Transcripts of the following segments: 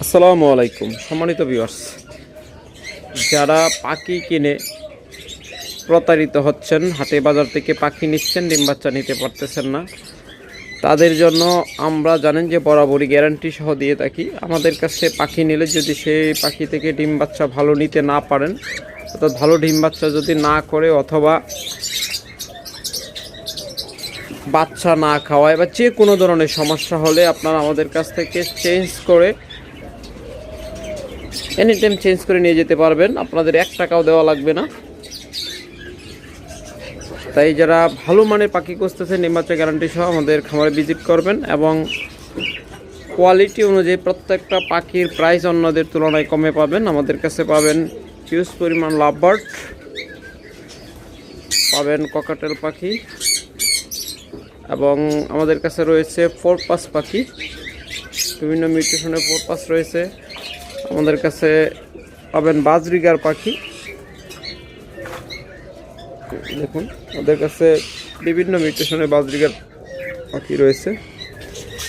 আসসালামু আলাইকুম সম্মানিত ভিউয়ার্স, যারা পাখি কিনে প্রতারিত হচ্ছেন, হাটে বাজার থেকে পাখি নিচ্ছেন, ডিম বাচ্চা নিতে পারতেছেন না, তাদের জন্য আমরা জানেন যে বরাবরই গ্যারান্টি সহ দিয়ে থাকি। আমাদের কাছে পাখি নিলে যদি সেই পাখি থেকে ডিম বাচ্চা ভালো নিতে না পারেন, অর্থাৎ ভালো ডিম বাচ্চা যদি না করে অথবা বাচ্চা না খাওয়ায় বা যে কোনো ধরনের সমস্যা হলে আপনারা আমাদের কাছ থেকে চেঞ্জ করে এনি টাইম চেঞ্জ করে নিয়ে যেতে পারবেন। আপনাদের 1 টাকাও দেওয়া লাগবে না। তাই যারা ভালো মানের পাখি খুঁজতেছেন, ডিম বাচ্চা গ্যারান্টি সহ আমাদের খামারে ভিজিট করবেন এবং কোয়ালিটি অনুযায়ী প্রত্যেকটা পাখির প্রাইস অন্যদের তুলনায় কমে পাবেন। আমাদের কাছে পাবেন হিউজ পরিমাণ লাভবার্ড, পাবেন ককাটেল পাখি এবং আমাদের কাছে রয়েছে ফোরপাস পাখি, বিভিন্ন মিউটেশনের ফোরপাস রয়েছে। আমাদের কাছে পাবেন বাজরিগার পাখি, দেখুন আমাদের কাছে বিভিন্ন মিউটেশনের বাজরিগার পাখি রয়েছে।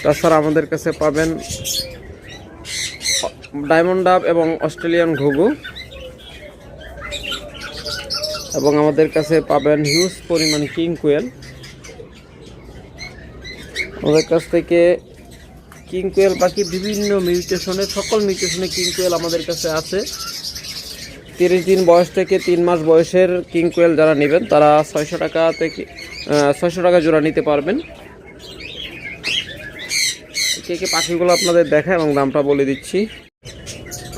তাছাড়া আমাদের কাছে পাবেন ডায়মন্ড ডাব এবং অস্ট্রেলিয়ান ঘুঘু, এবং আমাদের কাছে পাবেন হিউজ পরিমাণ কিং কোয়েল। আমাদের কাছ থেকে কিং কোয়েল পাখি বিভিন্ন মিউটেশনের, সকল মিউটেশনে কিং কোয়েল আমাদের কাছে আছে। 30 দিন বয়স থেকে 3 মাস বয়সের কিং কোয়েল যারা নেবেন তারা 600 টাকা থেকে 600 টাকা জোড়া নিতে পারবেন। কে পাখিগুলো আপনাদের দেখা এবং দামটা বলে দিচ্ছি।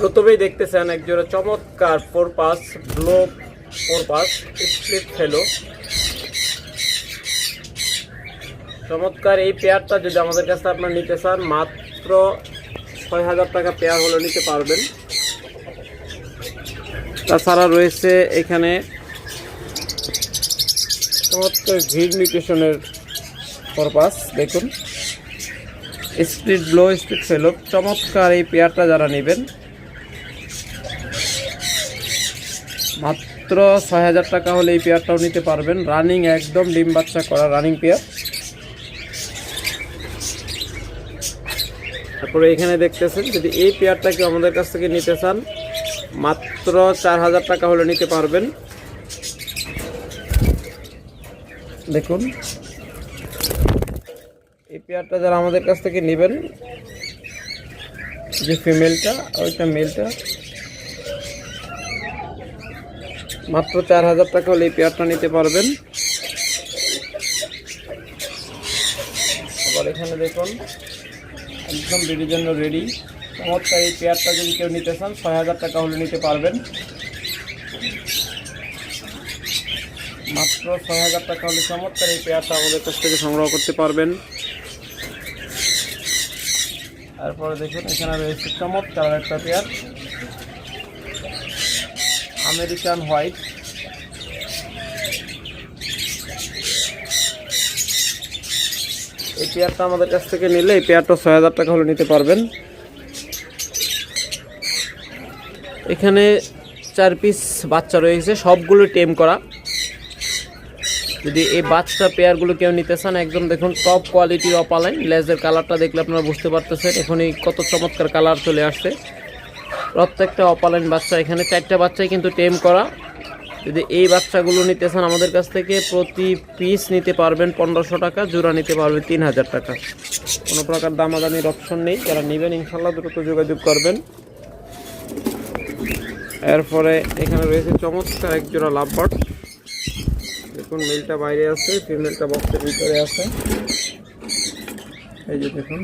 প্রথমেই দেখতেছেন এক জোড়া চমৎকার ফোরপাস, ব্লো ফোরপাস স্প্লিট ফেলো। চমৎকার এই পেয়ারটা যদি আমাদের কাছে আপনারা নিতে চান, মাত্র 6000 টাকা পেয়ার হলে নিতে পারবেন। তাছাড়া রয়েছে এখানে চমৎকার গ্রিন মিউটেশনের পারপাস, দেখুন স্প্লিট ব্লো স্প্লিট ফেলো। চমৎকার এই পেয়ারটা যারা নেবেন মাত্র 6000 টাকা হলে এই পেয়ারটাও নিতে পারবেন। রানিং একদম ডিম বাচ্চা করা রানিং পেয়ার। তারপরে এখানে দেখতেছেন, যদি এই পেয়ারটাকে আমাদের কাছ থেকে নিতে চান মাত্র 4000 টাকা হলে নিতে পারবেন। দেখুন এই পেয়ারটা যারা আমাদের কাছ থেকে নেবেন, যে ফিমেলটা ওইটা মেলটা, মাত্র 4000 টাকা হলে এই পেয়ারটা নিতে পারবেন। আবার এখানে দেখুন একদম বিডির জন্য রেডি চমৎকার এই পেয়ারটা যদি কেউ নিতে চান 6000 টাকা হলে নিতে পারবেন। মাত্র 6000 টাকা হলে চমৎকার এই পেয়ারটা আমাদের কাছ থেকে সংগ্রহ করতে পারবেন। তারপরে দেখুন এখানে রয়েছে চমৎকার একটা পেয়ার আমেরিকান হোয়াইট। এই পেয়ারটা আমাদের কাছ থেকে নিলে এই পেয়ারটা 6000 টাকা হলে নিতে পারবেন। এখানে 4 পিস বাচ্চা রয়েছে, সবগুলো টেম করা। যদি এই বাচ্চা পেয়ারগুলো কেউ নিতে চান, একদম দেখুন টপ কোয়ালিটির অপালাইন। লেজের কালারটা দেখলে আপনারা বুঝতে পারতেছেন এখনই কত চমৎকার কালার চলে আসছে। প্রত্যেকটা অপালাইন বাচ্চা, এখানে 4টা বাচ্চাই কিন্তু টেম করা। যদি এই বাচ্চাগুলো নিতে চান আমাদের কাছ থেকে প্রতি পিস নিতে পারবেন 1500 টাকা, জোড়া নিতে পারবেন 3000 টাকা। কোনো প্রকার দামাদামির অপশন নেই। যারা নেবেন ইনশাল্লাহ দ্রুত যোগাযোগ করবেন। এরপরে এখানে রয়েছে চমৎকার এক জোড়া লাভবার্ড। দেখুন মেলটা বাইরে আছে, ফিমেলটা বক্সের ভিতরে আছে। এই যে দেখুন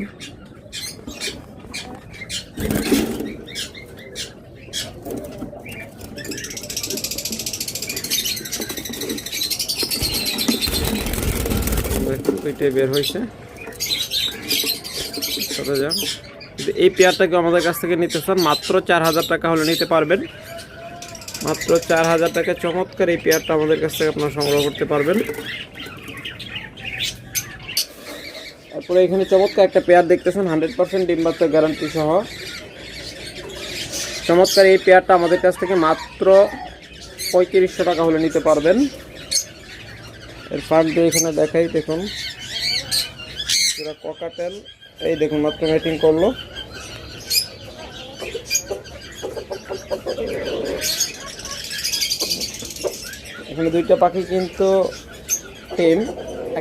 ওইটাই বের হয়েছে। এই পেয়ারটাকে আমাদের কাছ থেকে নিতে চান মাত্র 4000 টাকা হলে নিতে পারবেন। মাত্র 4000 টাকা চমৎকার এই পেয়ারটা আমাদের কাছ থেকে আপনারা সংগ্রহ করতে পারবেন। তারপরে এখানে চমৎকার একটা পেয়ার দেখতেছেন 100% ডিম বাচ্চা গ্যারান্টি সহ। চমৎকার এই পেয়ারটা আমাদের কাছ থেকে মাত্র 3500 টাকা হলে নিতে পারবেন। এর ফার্ম দিয়ে এখানে দেখাই, দেখুন ককাটেল, এই দেখুন মাত্র ম্যাটিং করলো। এখানে দুইটা পাখি কিন্তু টেম,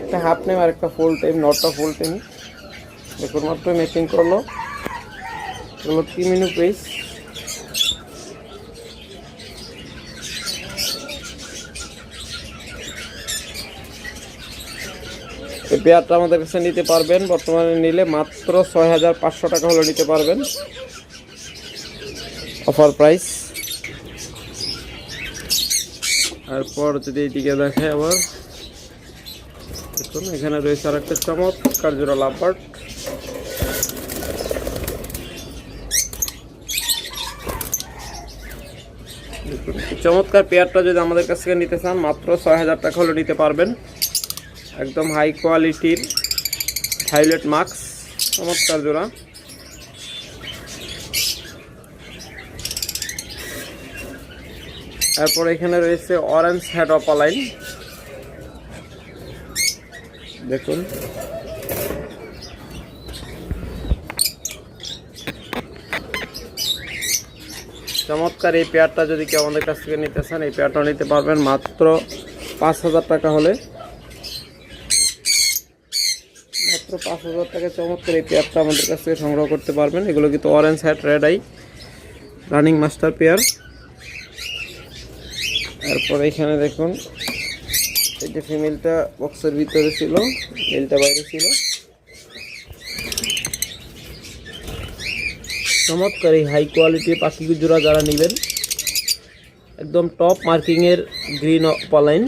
একটা হাফ নেম আর একটা ফুল টেম, নটটা ফুল টেম। দেখুন মাত্র ম্যাচিং করলো, এগুলো কিমিনু পিস। এই পেয়ারটা আমাদের কাছে নিতে পারবেন, বর্তমানে নিলে মাত্র 6500 টাকা হলে নিতে পারবেন, অফার প্রাইস। তারপর যদি এইদিকে দেখে আবার দেখুন, এখানে রয়েছে আর একটা চমৎকার জোড়া লাভবার্ড। চমৎকার পেয়ারটা যদি আমাদের কাছ থেকে নিতে চান মাত্র 6000 টাকা হলে নিতে পারবেন। একদম হাই কোয়ালিটির ভায়োলেট মাস্ক, চমৎকার জোড়া। তারপর এখানে রয়েছে অরেঞ্জ হেড অপালাইন, দেখুন চমৎকার এই পেয়ারটা যদি কেউ আমাদের কাছ থেকে নিতে চান এই পেয়ারটা নিতে পারবেন মাত্র 5000 টাকা হলে, মাত্র 5000 টাকা চমৎকার এই পেয়ারটা আমাদের কাছ থেকে সংগ্রহ করতে পারবেন। এগুলো কিন্তু orange head red eye running master pair. তারপর এখানে দেখুন এই যে ফিমেলটা বক্সের ভিতরে ছিল, মেলটা বাইরে ছিল। চমৎকার এই হাই কোয়ালিটির পাখি জোড়া যারা নেবেন, একদম টপ মার্কিংয়ের গ্রিন অপালাইন।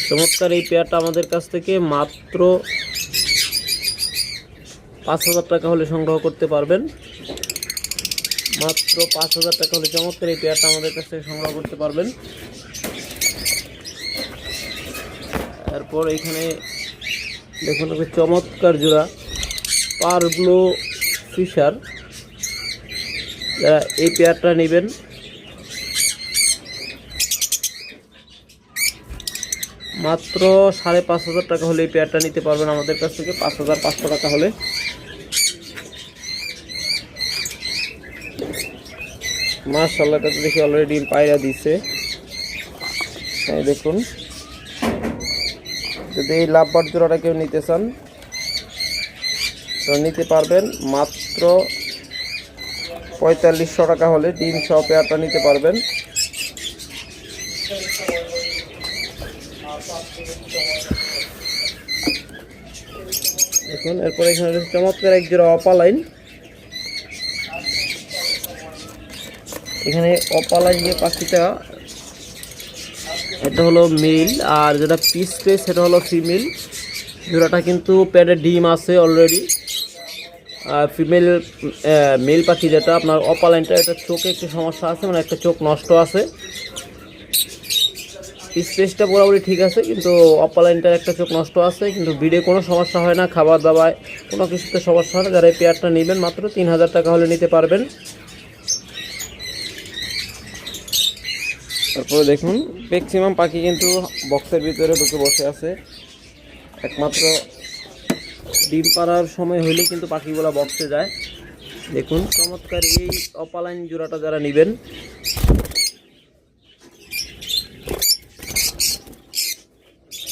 চমৎকার এই পেয়ারটা আমাদের কাছ থেকে মাত্র 5000 টাকা হলে সংগ্রহ করতে পারবেন, মাত্র 5000 টাকা হলে চমৎকার এই পেয়ারটা আমাদের কাছ থেকে সংগ্রহ করতে পারবেন। তারপর এখানে দেখুন চমৎকার জোড়া পারব্লো ফিশার, যারা এই পেয়ারটা নেবেন মাত্র 5500 টাকা হলে এই পেয়ারটা নিতে পারবেন আমাদের কাছ থেকে, 5500 টাকা হলে। মাশাআল্লাহ, এটা তো দেখি অলরেডি পায়রা দিছে। দেখুন যদি এই লাভবার্ড জোড়াটা কেউ নিতে চান তো নিতে পারবেন মাত্র 4500 টাকা হলে ডিম সহ পেয়ারটা নিতে পারবেন। দেখুন এরপরে এখানে চমৎকার এক জোড়া অপালাইন। এখানে অপালাইন যে পাখিটা এটা হলো মেল, আর যেটা পিস পেস সেটা হলো ফিমেল। জোড়াটা কিন্তু প্যাডে ডিম আছে অলরেডি। ফিমেল মেল পাখি যেটা আপনার অপালাইনটা, এটা চোখে একটু সমস্যা আছে, মানে একটা চোখ নষ্ট আছে। পিস পেসটা পুরোপুরি ঠিক আছে, কিন্তু অপালাইনটার একটা চোখ নষ্ট আছে, কিন্তু ব্রিডে কোনো সমস্যা হয় না, খাবার দাবায় কোনো কিছুতে সমস্যা হয় না। যারা এই পেয়ারটা নেবেন মাত্র 3000 টাকা হলে নিতে পারবেন। তারপরে দেখুন ম্যাক্সিমাম পাখি কিন্তু বক্সের ভিতরে ঢুকে বসে আছে, একমাত্র ডিম পাড়ার সময় হলে কিন্তু পাখিগুলো বক্সে যায়। দেখুন চমৎকার এই অপালাইন জোড়াটা যারা নেবেন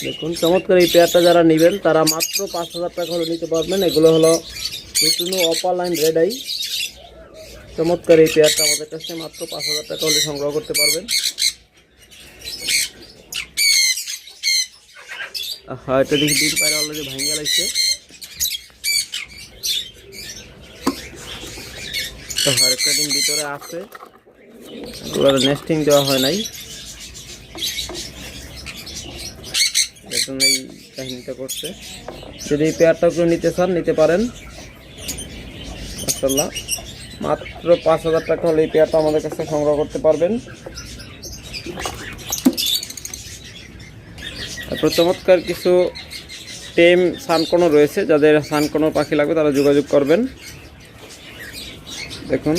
দেখুন চমৎকার এই পেয়ারটা যারা নেবেন তারা মাত্র 5000 টাকা হলে নিতে পারবেন। এগুলো হলো নতুন অপালাইন রেড আই। চমৎকার এই পেয়ারটা আমাদের কাছে মাত্র 5000 টাকা হলে সংগ্রহ করতে পারবেন। হ্যাঁ, এটা দেখি ডিম পায়রা অলরেডি ভাঙিয়ে লাগছে। তো আরেকটা ডিম ভিতরে আছে, ওগুলো নেস্টিং দেওয়া হয় নাই। দেখুন এই কাহিনীটা করছে। যদি এই পেয়ারটা কেউ নিতে চান নিতে পারেন। মাশাআল্লাহ, মাত্র 5000 টাকা হলে এই পেয়ারটা আমাদের কাছে সংগ্রহ করতে পারবেন। তারপর চমৎকার কিছু টেম সানকোনো রয়েছে, যাদের সানকোনো পাখি লাগবে তারা যোগাযোগ করবেন। দেখুন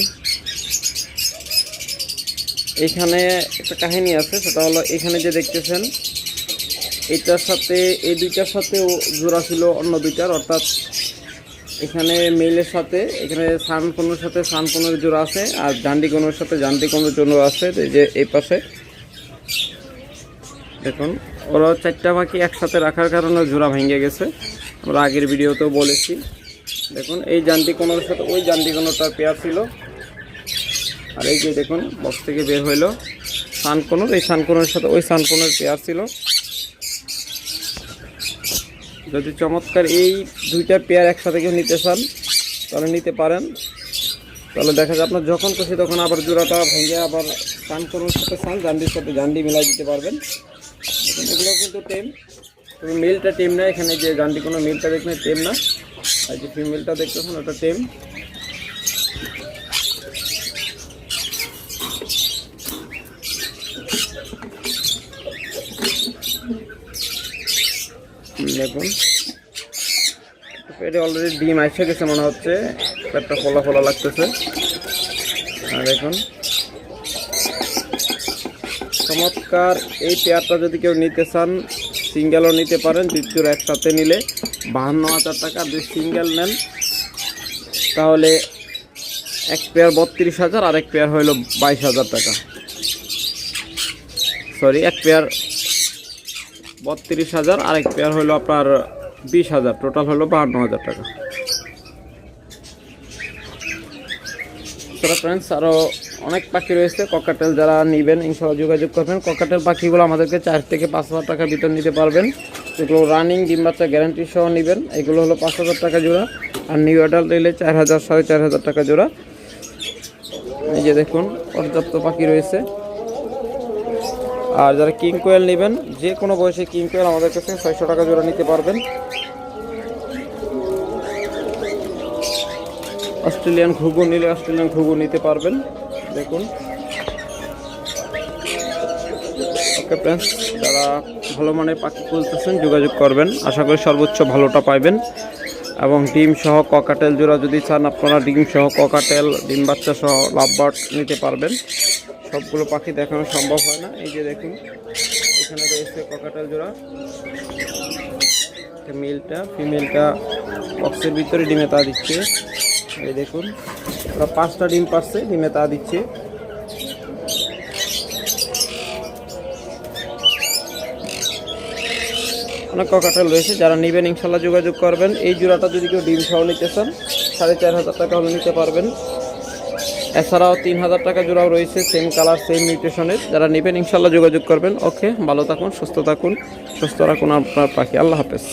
এইখানে একটা কাহিনী আছে, সেটা হলো এখানে যে দেখতেছেন এটার সাথে এই দুইটার সাথে জোড়া ছিল অন্য দুইটার, অর্থাৎ এখানে মেলের সাথে এখানে সান কোনোর সাথে সান কোনোর জোড়া আছে, আর জান্ডি কোনোর সাথে জান্ডি কোনোর জন্য আছে। এই যে এই পাশে দেখুন, ওরা 4টা পাখি একসাথে রাখার কারণে জোড়া ভেঙে গেছে, আমরা আগের ভিডিওতেও বলেছি। দেখুন এই জান্ডি কোনোর সাথে ওই জান্ডি কোনোটার পেয়ার ছিল, আর এই যে দেখুন বক্স থেকে বের হইলো সান কোনোর, এই সান কোনোর সাথে ওই সান কোনোর পেয়ার ছিল। যদি চমৎকার এই 2টা পেয়ার একসাথে কেউ নিতে চান তাহলে নিতে পারেন। তাহলে দেখা যায় আপনার যখন খুশি তখন আবার জোড়াটা ভেঙে আবার সান কোনোর সাথে সান, জান্ডির সাথে জান্ডি মিলাই দিতে পারবেন। এগুলো কিন্তু টেম, তবে মেলটা টেম না। এখানে যে জান্ডি কোনো মেলটা দেখলে টেম না, আর যে ফিমেলটা দেখতেছেন ওটা টেম। দেখুন পেটে অলরেডি ডিম এসে গেছে মনে হচ্ছে, পেটটা ফোলা ফোলা লাগতেছে। আর দেখুন চমৎকার এই পেয়ারটা যদি কেউ নিতে চান সিঙ্গেলও নিতে পারেন, দ্বিতীয় একসাথে নিলে 52,000 টাকা। যদি সিঙ্গেল নেন তাহলে এক পেয়ার 32,000 আর এক পেয়ার হইল 22,000 টাকা। সরি, এক পেয়ার 32,000 আর এক পেয়ার হইল আপনার 20,000, টোটাল হলো 52,000 টাকা। ফ্রেন্ডস আরও অনেক পাখি রয়েছে ককাটেল, যারা নেবেন ইনশাআল্লাহ যোগাযোগ করবেন। ককাটেল পাখিগুলো আমাদেরকে 4 থেকে 5,000 টাকার ভিতর নিতে পারবেন। যেগুলো রানিং ডিম বাচ্চা গ্যারান্টি সহ নেবেন এগুলো হলো 5,000 টাকা জোড়া, আর নিউ অ্যাডাল্ট নিলে 4,000 4,500 টাকা জোড়া। এই যে দেখুন পর্যাপ্ত পাখি রয়েছে। আর যারা কিং কোয়েল নেবেন যে কোনো বয়সে কিং কোয়েল আমাদের কাছে 600 টাকা জোড়া নিতে পারবেন। অস্ট্রেলিয়ান ঘুঘু নিলে অস্ট্রেলিয়ান ঘুঘু নিতে পারবেন। দেখুন ওকে ফ্রেন্ডস, যারা ভালো মানের পাখি খুঁজতেছেন যোগাযোগ করবেন, আশা করি সর্বোচ্চ ভালোটা পাইবেন। এবং ডিম সহ ককাটেল জোড়া যদি চান আপনারা ডিম সহ ককাটেল, ডিম বাচ্চা সহ লাভবার্ড নিতে পারবেন। সবগুলো পাখি দেখানো সম্ভব হয় না। এই যে দেখুন এখানে রয়েছে ককাটেল জোড়া, মেলটা ফিমেলটা বক্সের ভিতরে ডিমে তা দিচ্ছে। এই দেখুন ওরা 5টা ডিম পারছে, ডিমে তা দিচ্ছে। অনেক ককাটেল রয়েছে, যারা নেবেন ইনশাল্লাহ যোগাযোগ করবেন। এই জোড়াটা যদি কেউ ডিম সহ নিতে চান 4,500 টাকা হলে নিতে পারবেন। এছাড়াও 3,000 টাকা জোড়াও রয়েছে সেম কালার সেম মিউটেশনের, যারা নেবেন ইনশাল্লাহ যোগাযোগ করবেন। ওকে, ভালো থাকুন, সুস্থ থাকুন, সুস্থ রাখুন আপনার পাখি। আল্লাহ হাফেজ।